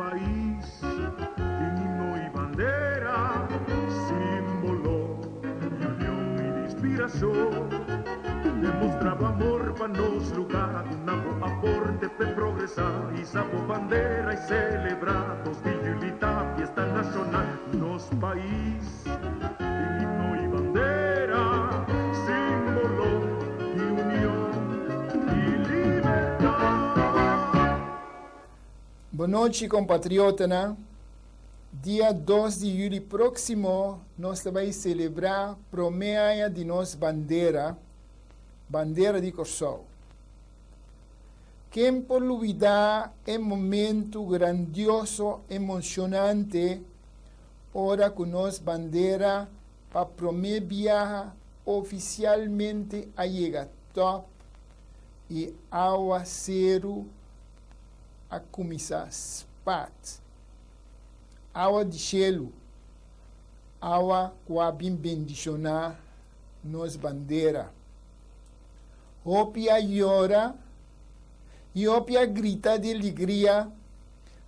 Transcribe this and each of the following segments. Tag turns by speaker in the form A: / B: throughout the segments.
A: país, himno y bandera, símbolo de unión y de inspiración. Demostrava amor para nos lugar, un aporte para progresar, y sapo bandera y celebrar, 2 de julio, fiesta nacional, nos país, himno y bandera, símbolo de unión y libertad.
B: Boa noite, compatriota. Dia 2 de julho próximo, nós vamos celebrar a promessa de nossa bandeira de Corsol. Quem por olvidar é momento grandioso, emocionante, hora que nossa bandeira para prometer viajar oficialmente a chegar top e ao acero a começar spat. Awa de gelo, awa que bendicionar nos bandeira. Opia llora, e opia grita de alegria,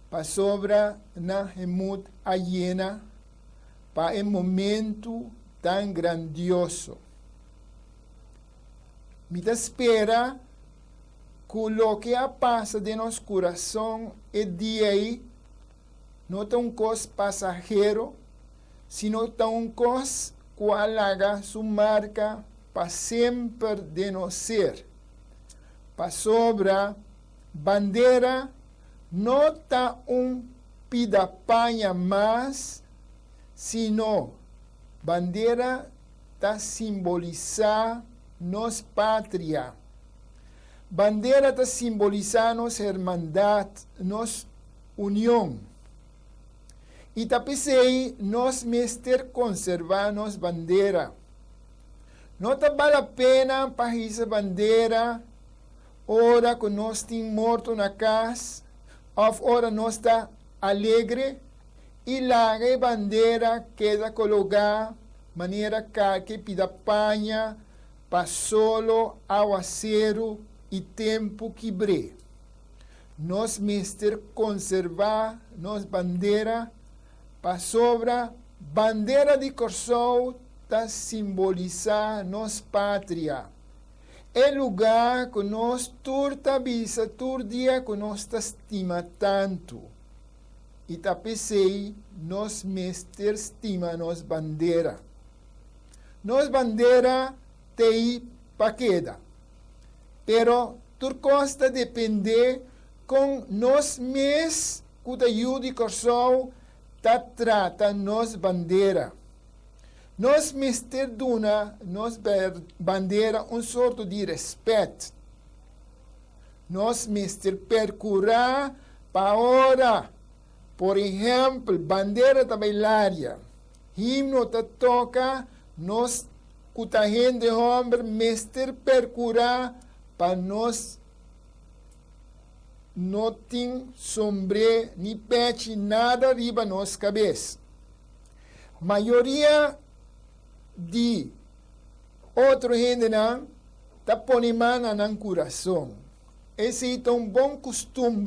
B: para sobra na remut hiena, para um momento tão grandioso. Me espera que o que passa de nosso coração é dia aí, não é um coisa passageiro, sino um coisa que alaga sua marca para sempre de nós ser. Para sobra, bandeira não está pidapanha mais, sino bandeira está simbolizar nossa pátria. Bandeira está simbolizar nossa irmandade, nossa união. E tapecei nós mestre conservar nossa bandeira. Não vale a pena para essa bandeira, ora que nós temos morto na casa, ou ora nós está alegre, e lá a bandeira queda colocada, maneira que pida panha, para solo, aguaceiro e tempo quebre. Nós mestre conservar nossa bandeira, para sobra, bandeira de Corsol está simbolizar nossa pátria. É lugar que nós turta visa, tur dia que nós estima tanto. E tapecei, nós mestre estima nossa bandeira. Nossa bandeira tem paqueda. Pero tur costa depender com nós mes que da de Corsol trata nossa bandeira. Nós mestre duna nossa bandeira sorto de respeito. Nós mestre percurar para ora. Por exemplo, bandeira da bailaria. Himno ta toca, nós cuta gente homem mestre percurar para nós não tem sombre, nem pete, nada arriba nossa cabeça. Maioria de outro gente não está pondo mão no coração. Esse é um bom costume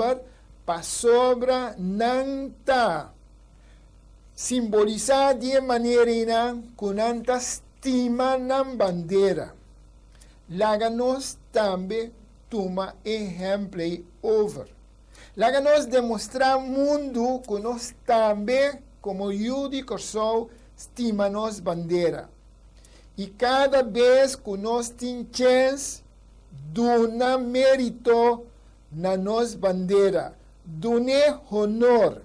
B: para sobra não está simbolizar de maneira que não está estima na bandeira. Laga nós também toma exemplo over. Laga nós demonstrar ao mundo que nós também, como Judy Corsol, estima nossa bandeira. E cada vez que nós temos chance, dona mérito na nossa bandeira, dona honor,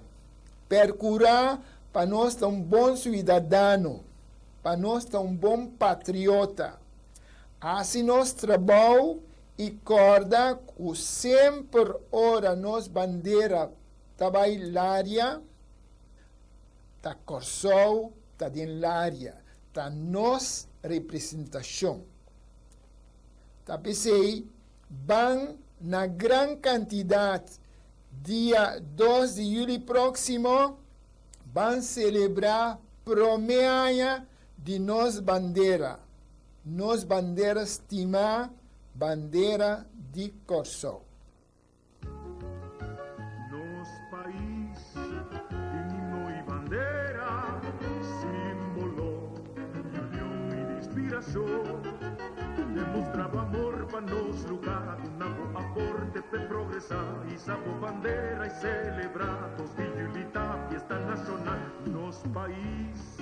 B: percurar para nós ser bom cidadão, para nós ser bom patriota. Assim nós trabalhamos e corda que sempre ora nossa bandeira está bailaria, está Corsol, está dentro da área, está nossa representação. Tá pensei, vão na grande quantidade, dia 2 de julho próximo, vão celebrar promessa de nossa bandeira. Nossa bandeira estima, bandeira de Corsol.
A: Nos país, inspiração. Demonstrava amor para nos lugar, um aporte para progressar. E sapo bandeira e celebrados, vigilita, fiesta nacional. Nos país,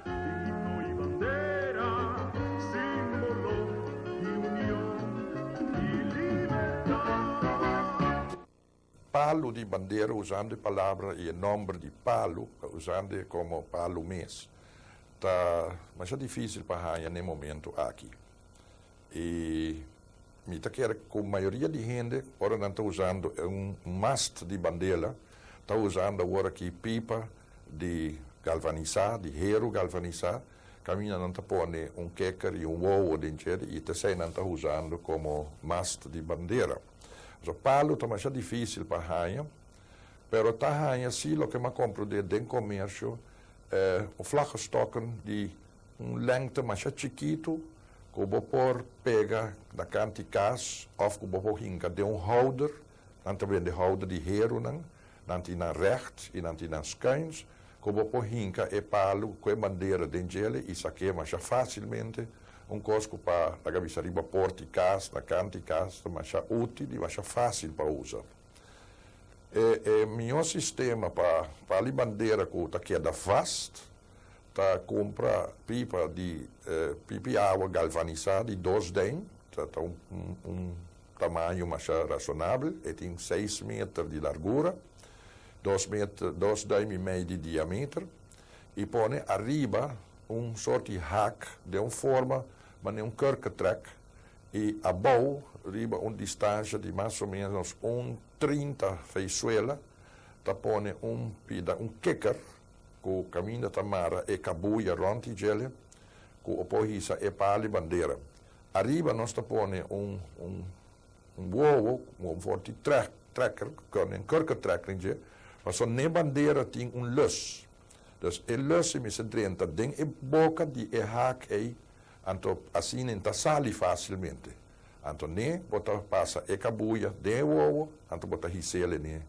A: himno e bandeira, símbolo de união e liberdade.
C: Palo de bandeira, usando a palavra e o nome de palo, usando como palo mês. Mas é difícil para ganhar no momento aqui. E me quer que a maioria de gente agora não está usando mast de bandeira, está usando agora aqui pipa de galvanizar, de hero galvanizar, caminha não está pondo quecker e ovo dentro e também não está usando como mast de bandeira. O palo está mais difícil para ganhar, mas está ganhando sim o que eu compro de comércio, vlaggestokken de lengte mais chiquito, que o vapor pega da cante cas, of que o vapor hinca de houder, dan também de houder de hero, dan die naar recht e dan die naar schuins, que o vapor hinca e palo, que bandeira dentro e saque mais facilmente, cosco para a cabeça de vapor de cas, da cante cas, mais útil e mais fácil para usar. Meu sistema para a bandeira que queda vast, tá compra pipa de água galvanizada de 2 den, tá tamanho mais razoável, e tem 6 metros de largura, 2 den e meio de diâmetro, e põe arriba sorte de hack de forma, mas kurkentrek, e abaixo, arriba distância de mais ou menos 30 feiçoela, tá põe kicker, que caminha tamara e cabuia ronti gele, que opohisa e pali bandeira. Arriba nós põe ovo, forte trekker, een kurkentrekker, mas só nem bandeira tem lus. Dus e lus me se drenta, den e boca de e haak e, anto assim não sali facilmente. Anto ne, bota passa e cabuia, de ovo, anto bota hisele ne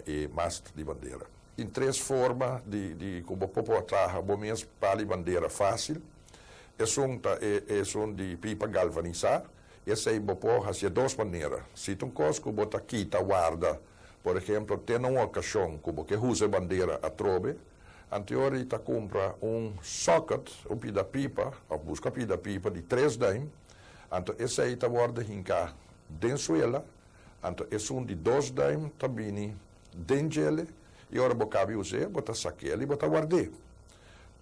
C: e mast de bandeira. Em 3 formas de como popo traga, bom mesmo pali bandeira fácil, são de pipa galvanizar, esse aí popo faz 2 maneiras. Se tu cosco bota quita guarda, por exemplo, tem uma ocasião que usa bandeira a trobe, anteriormente compra socket, pida pipa, ou busca pida pipa de 3 daim, então esse aí guarda hinca dentro ela, então esse de 2 daim também dentro ela, e ora bocabi usar, bota saquele e bota guardar.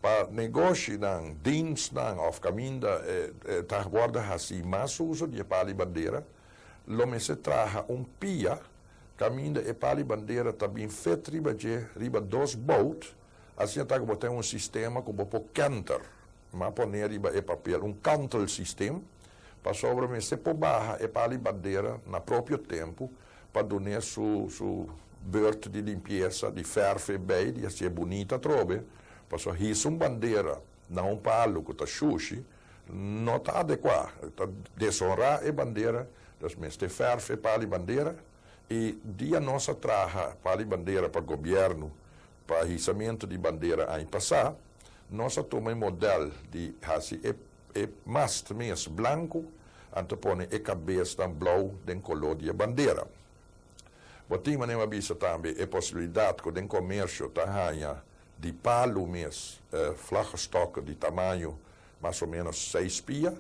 C: Para negócio, dienst, of caminda, tá guarda assim, mais uso de pali bandeira, lo se traga pia, caminda e pali bandeira também feito riba 2 boat, assim tá botar sistema que bopo canter, mas poner riba e papel, cantel sistema, para sobre se por barra e pali bandeira na próprio tempo, para donar su beurt de limpeza, de ferve bem, de ser bonita trobe, para só isso bandeira, não palo que tá xuxi, não está adequado, está desonrar a bandeira, das mestre ferve pali bandeira, e dia nossa traja pali bandeira para governo, para rissamento de bandeira aí passar, nossa toma modelo de assim e mast mesmo branco, antepone e cabeça blau den color de bandeira. Botima nem avisa também a possibilidade que o comércio tenha de palo mesmo, vlaggestokken de tamanho mais ou menos 6 pia,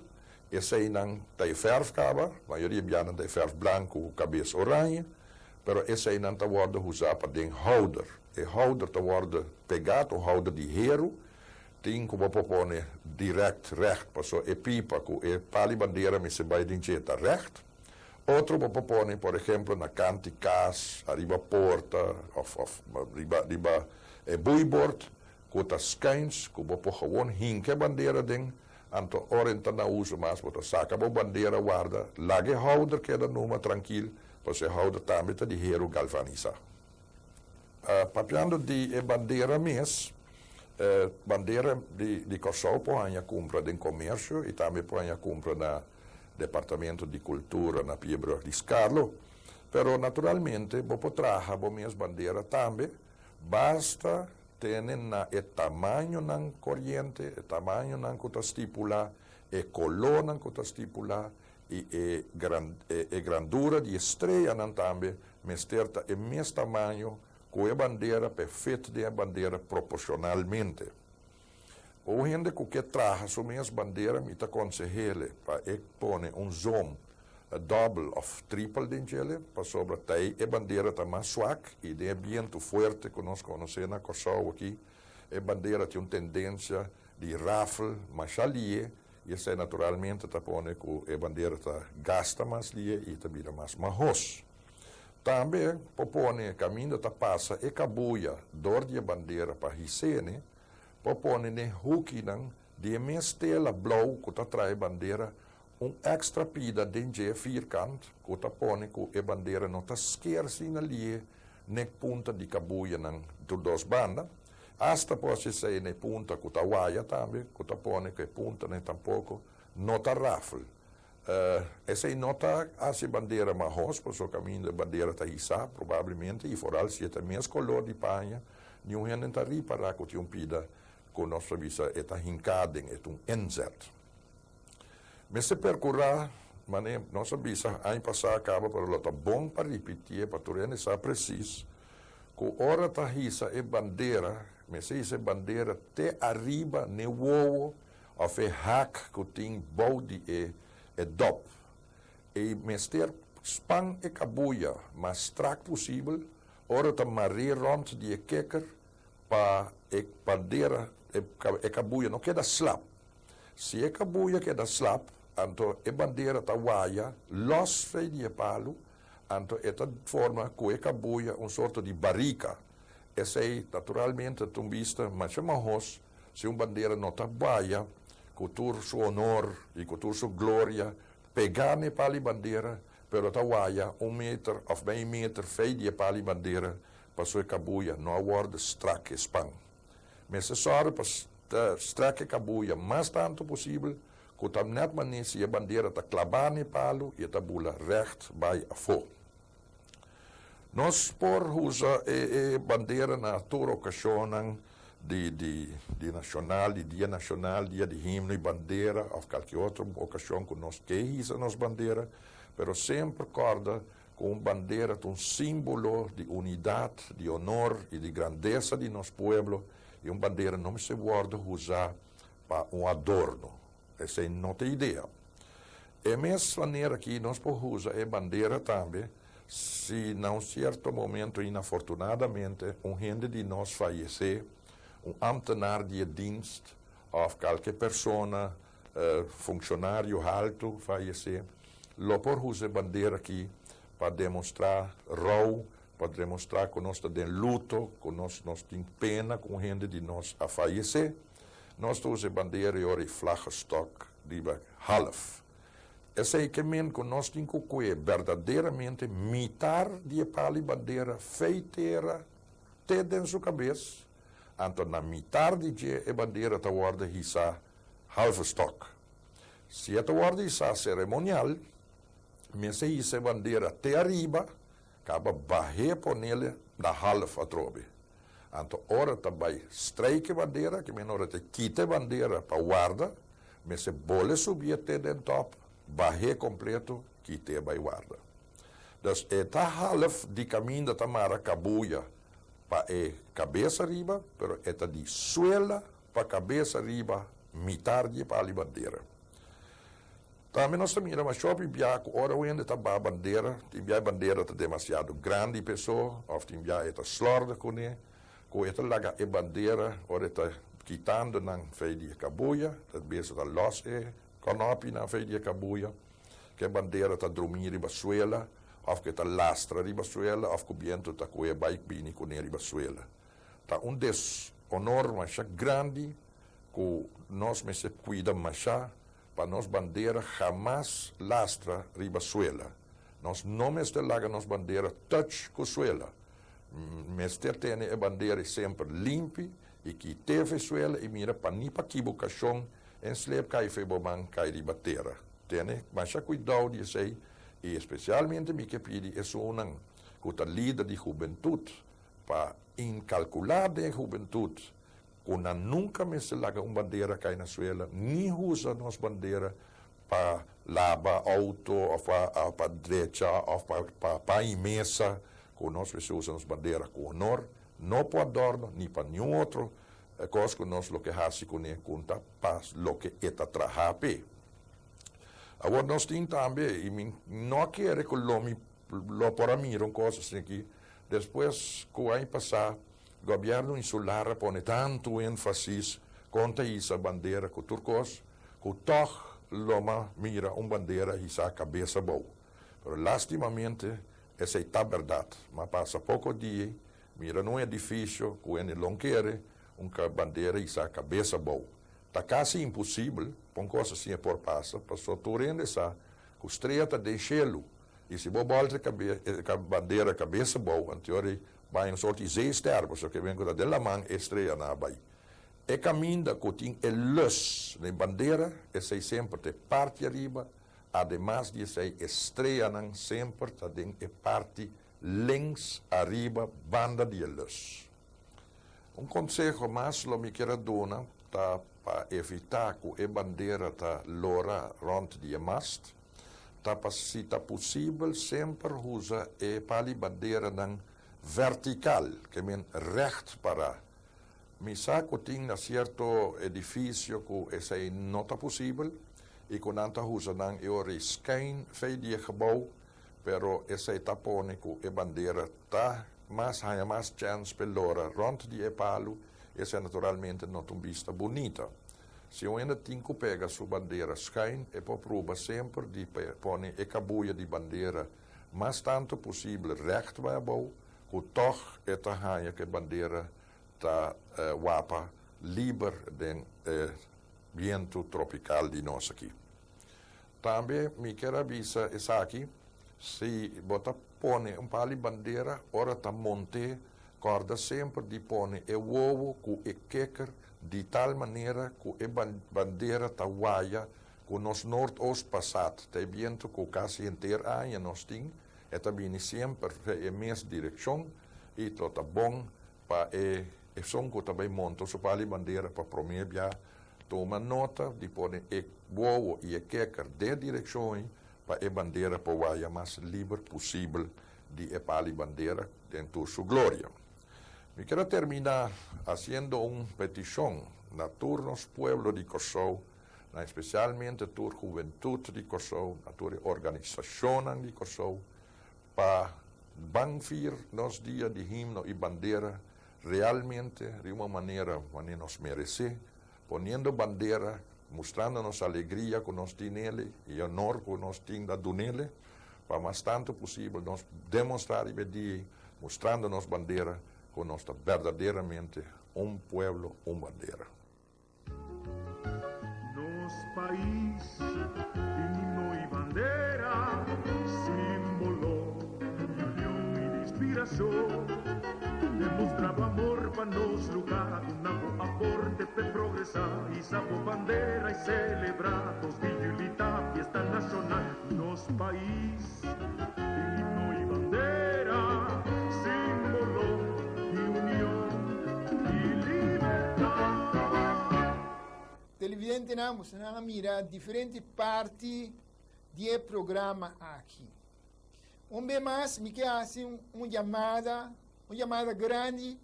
C: esse aí não tem verf caba, a maioria biana tem verf branco, cabeça orange, pero esse aí não está usado para den houder. E houder está pegado, o houder de hero, tem como propone direct recht, passou e pipa, e pali bandeira me se vai dentro recht. Outro propone, por exemplo, na cante cas, arriba porta, of arriba buibord, que está schuins, que você gewoon hinke bandeira den, anto orienta na uso mas, você saca a bandeira guarda, lage houder que da numa tranquilo, você houder também de hero galvaniza. Papiando de bandeira mes, bandeira de Kosovo põe a compra de comércio e também põe a compra na Departamento de Cultura na Piebro de Scarlo, pero naturalmente você traga a minha bandeira também, basta ter o tamanho na corrente, o tamanho na que estipula color nan que está estipulado, e grandura de estrela nan também, mesterta e mes tamanho, com a bandeira perfeita de a bandeira proporcionalmente. O gente que traga sua mesma bandeira, me aconselha para pôr zoom, double of triple dentro, para sobre a bandeira está mais suave e de viento forte que nós conhecemos na Kosovo aqui. A bandeira tem uma tendência de rafle, mais ali, e isso naturalmente está pondo que a bandeira gasta mais ali e também mais marros. Também, para pôr caminho está passa e cabuia, dor de bandeira para Hissene, para pôr huki de mestela blauw que está traz bandeira, extra pida dentro de vierkant, que está pondo que a bandeira não está esquerda ali, nem ponta de cabuia dos dois bandas. Hasta pode ser na ponta que está waia também, que está pondo que ponta nem tampouco, não está rafle. Essa não está a bandeira marros, por seu caminho de bandeira está hissá, provavelmente, e foral se é mesmo color de panha, nenhum gente está riparar que tem pida, que nossa visa é hincada, é inzet. Mas se percorrer, nossa visa, ano passado acaba para o bom para repetir, para tu estar preciso, que hora está hissa é bandeira, mas essa bandeira até arriba, ne uovo, ou é hack que tem bode e dop. E mester span e cabuia, mais strak possível, hora está maré rond de keker, para a bandeira e cabuia não queda slap. Se a cabuia queda slap, então a bandeira está waia, los fei de palo, então esta forma que a cabuia sorte de barrica. Essa aí, naturalmente, tu vista, mas é marros, se uma bandeira não está waia, com todo seu honor e com toda sua glória, pegar na pali bandeira, pero está waia, 1 meter ou meio meter fei de pali bandeira, para sua cabuia, não há word strak espan. Mas se sorte para strak cabuia, mais tanto possível, que está net maneira se a bandeira está clavada no palo e está bula recht bij a fo. Nós por usa a bandeira na toda ocasião de nacional, de dia nacional, dia de himno e bandeira, ou qualquer outra ocasião que nós queimamos a nossa bandeira, pero sempre recorda com bandeira um símbolo de unidade, de honor e de grandeza de nosso povo, e uma bandeira não se pode usar para adorno. Essa não tem ideia. E a mesma maneira que nós podemos usar a bandeira também, se num certo momento, inafortunadamente, gente de nós falecer, ambtenaar de dienst, ou qualquer pessoa, funcionário alto falecer, lo por usar a bandeira aqui para demonstrar rau, para demonstrar que nós estamos em luto, que nós temos pena com gente de nós a falecer. Nós usamos a bandeira e ora vlaggestok, die half. Essa é que men que nós temos que verdadeiramente mitar de pali bandeira feiteira até dentro da sua cabeça. Então, na mitar de a bandeira está guarda hissa half stock. Se esta guarda hissa cerimonial, mas se hissa bandeira até arriba, acaba barrer por nele na half atrobe. Então, ora também streike bandeira, que men ora te quita bandeira para guarda, mas se bole subir até dentro top, barrer completo, quita para guarda. Então, esta half de caminho da tamara cabuia para a cabeça arriba, pero esta de suela para a cabeça arriba, mitar de para a bandeira. Também nós também mas shopping biaco, ora onde está a bandeira, tem a bandeira está demasiado grande pessoa, ou tem a esta slorda com ele, com esta laga a bandeira, ora está quitando na feia de cabuia, está bem está los conopi na feia de cabuia, que a bandeira está dormir riba suela, ou que está lastra riba suela, ou que o viento está com a bike bini com ele riba suela. Está deshonor mais grande, que nós me se cuida mais para nós bandeira jamais lastra riba suela. Nós não me laga nos bandeira touch com suela. Mester tem a bandeira sempre limpa e que teve suela e mira para nem para equivocação em slep cai feboman cai riba terra. Tem mas cuidado de sei e especialmente me que pedi é sonan que o líder de juventude para incalcular de juventude kuna nunca me se laga bandeira cá na Venezuela, ni usa nos bandeira para lava auto, ou para direita, ou para mesa, que nós usamos bandeira com honor, não para adorno, nem para nenhum outro coisa que nós lo que hasi com ele conta, para lo que está trahape. Agora nós temos também, e não quero que lo para mim, coisas assim aqui, depois que vai passar, o governo insular põe tanto ênfase contra essa bandeira que turcos, que toch loma mira bandeira e sa cabeça boa. Mas, lastimamente, essa é a verdade. Mas passa pouco dia, mira num edifício, que ele não quer, bandeira e sa cabeça boa. Está quase impossível, por coisa assim por passa, para só tu rende essa, que estreita de gelo, e se você volta a bandeira cabeça boa, em teoria, vai um sorte de 6 termos, que vem com a dela mão, estreia na baía. E caminho que tem a luz na bandeira, essa é sempre de parte arriba, ademais de essa estreia sempre tem a parte lens arriba, banda de luz. Conselho mais que me quero dar para evitar que a bandeira está lora rond de mast, para se está possível sempre usar a bandeira vertical, que é recht para. Mi saco tinha certo edifício que essa não está possível e com anta usa não eu risquei feio gebouw, pero essa etapa que a bandeira tá mais há mais chance pelora rond de palo, essa naturalmente não tem vista bonita. Se eu ainda tenho que pegar sua bandeira skyn, é para provar sempre de pôr a cabuia de bandeira mais tanto possível recht vai bom, que toch é tahanha que a bandeira está wapa livre do vento tropical de nós aqui. Também me quero avisar essa aqui, se você põe pali bandeira, ora está monte, corda sempre de põe o ovo com o queker, de tal maneira que a bandeira está waia, que nos norte-oeste passado, tem vento que quase inteiro ano nós temos, e também sempre a mesma direção, e está bom para e som que também monta sua pali bandeira para prometer toma nota de pôr o ovo e o queker de direção para a bandeira para o mais livre possível de a pali bandeira dentro de sua glória. Me quero terminar fazendo uma petição na turnos pueblo de Kosovo, especialmente a tua juventude de Kosovo, a tua organização de Kosovo, para banfir nos dias de himno e bandeira realmente de uma maneira que nos merece, ponendo bandeira, mostrando-nos a alegria que nós temos nele e honor que nós temos dado nele, para mais tanto possível nós demonstrar e pedir, mostrando-nos bandeira, que nós estamos verdadeiramente pueblo, bandeira.
A: Nos país, himno y bandera, símbolo de unión y de inspiración. Demostrava amor para nos lugar, una aporte para progresar, y sapo bandera y celebrados, vigilita, fiesta nacional, nos país, himno y bandera, símbolo de unión y libertad.
B: Televidente, vamos a mirar diferentes partes do programa aqui. Vez mais, me quer fazer uma chamada grande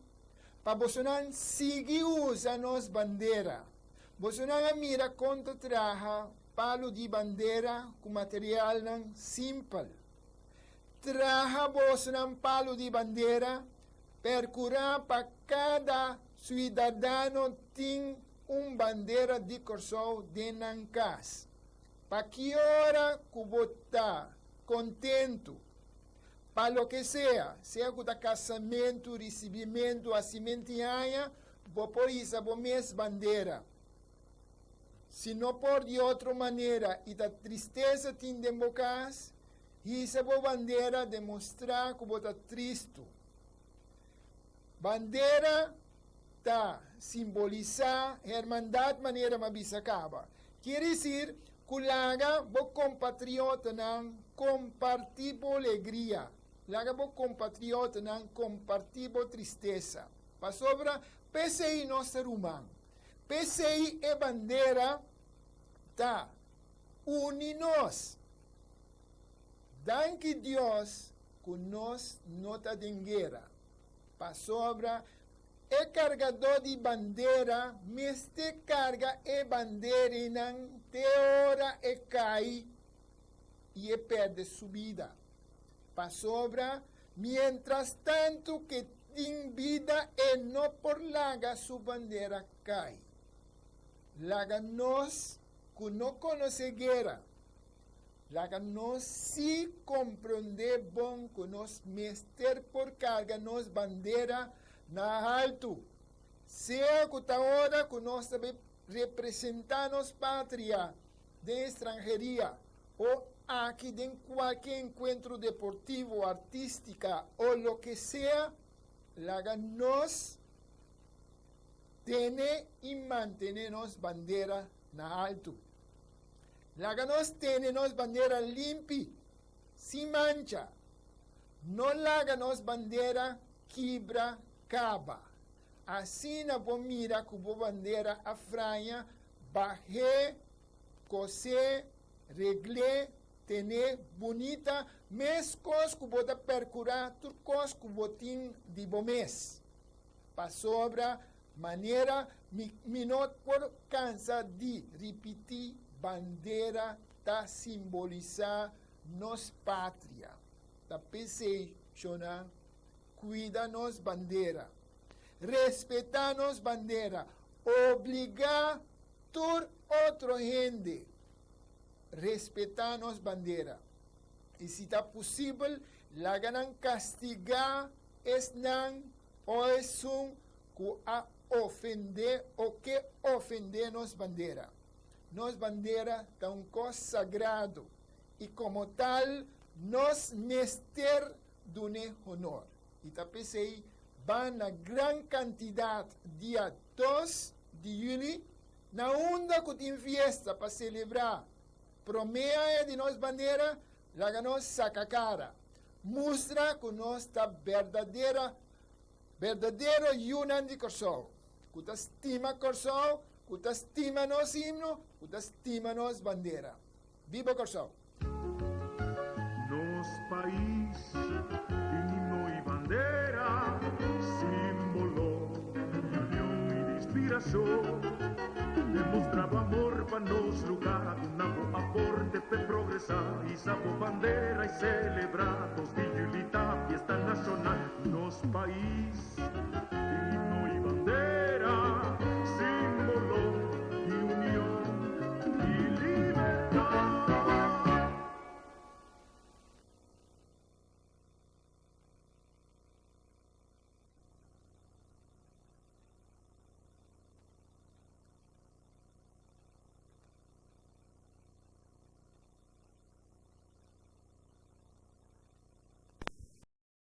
B: para Bolsonaro seguir usando as bandeiras. Bolsonaro mira quanto traja palo de bandeira com material simples. Traja Bolsonaro palo de bandeira percurar para cada cidadão tem bandeira de Kosovo dentro da casa. Para que hora que votar contento, para lo que seja com casamento, recebimento, acimentinha, vou pôr isso a mesma bandeira. Se não por de outra maneira, e da tristeza tem dentro da casa, isso é bandeira demonstrar que você está triste. Bandeira está simbolizar a irmandade maneira que acaba. Quer dizer, que laga o compatriota não compartir alegria. Laga o compatriota não compartir tristeza. Para sobra PCI nossa rumang. PCI é bandeira da uninos. Danke Deus que nós não está em guerra. Para sobra, é carregador de bandeira, mas te carga é bandeira e não te hora é cai e é perde subida. Para sobra, mientras tanto que tem vida e não por laga sua bandeira cai. Laga nós que não conhece guerra. Laga nós se compreender bom que nós mester por carga nós bandeira na alto. Seja que a hora que nós representamos pátria de estrangeria ou aqui de qualquer encontro deportivo, artística ou lo que sea, laga nós tiene e mantenernos bandeira na alto. Laga nós tenemos bandeira limpa, sem mancha. Não laga nós bandeira quebra, caba. Assim na boa mira que boa bandeira a franha, barre, coser, regle, tener bonita, mes cos que boa percurar, tur cos que botin de bom mês. Para sobra maneira, me não por cansa de repetir. Bandeira está simbolizar nos pátria. Da PCI, cuida nos bandeira. Respeitar nos bandeira. Obrigar tur outro gente. Respeitar nos bandeira. E se está possível, lá ganan castigar es nan ou es que a ofender ou que ofender nos bandeira. Nos bandeira é um coisa sagrado e como tal nos mester dune honor. E tá pensei, van na gran quantidade dia 2 de julho na onda que tem fiesta para celebrar promeia de nos bandeira, lá nos saca cara. Mostra que nós está verdadeiro união de Corsol. Que te estima Corsol, que te estima nos himno, que te estima nos bandeira. Viva Corsol!
A: Nos país, himno y bandera, símbolo de unión y de inspiración. Demostraba amor para nos lugar, un aporte para progresar, y sapo bandera y celebrar, 2 de julio, fiesta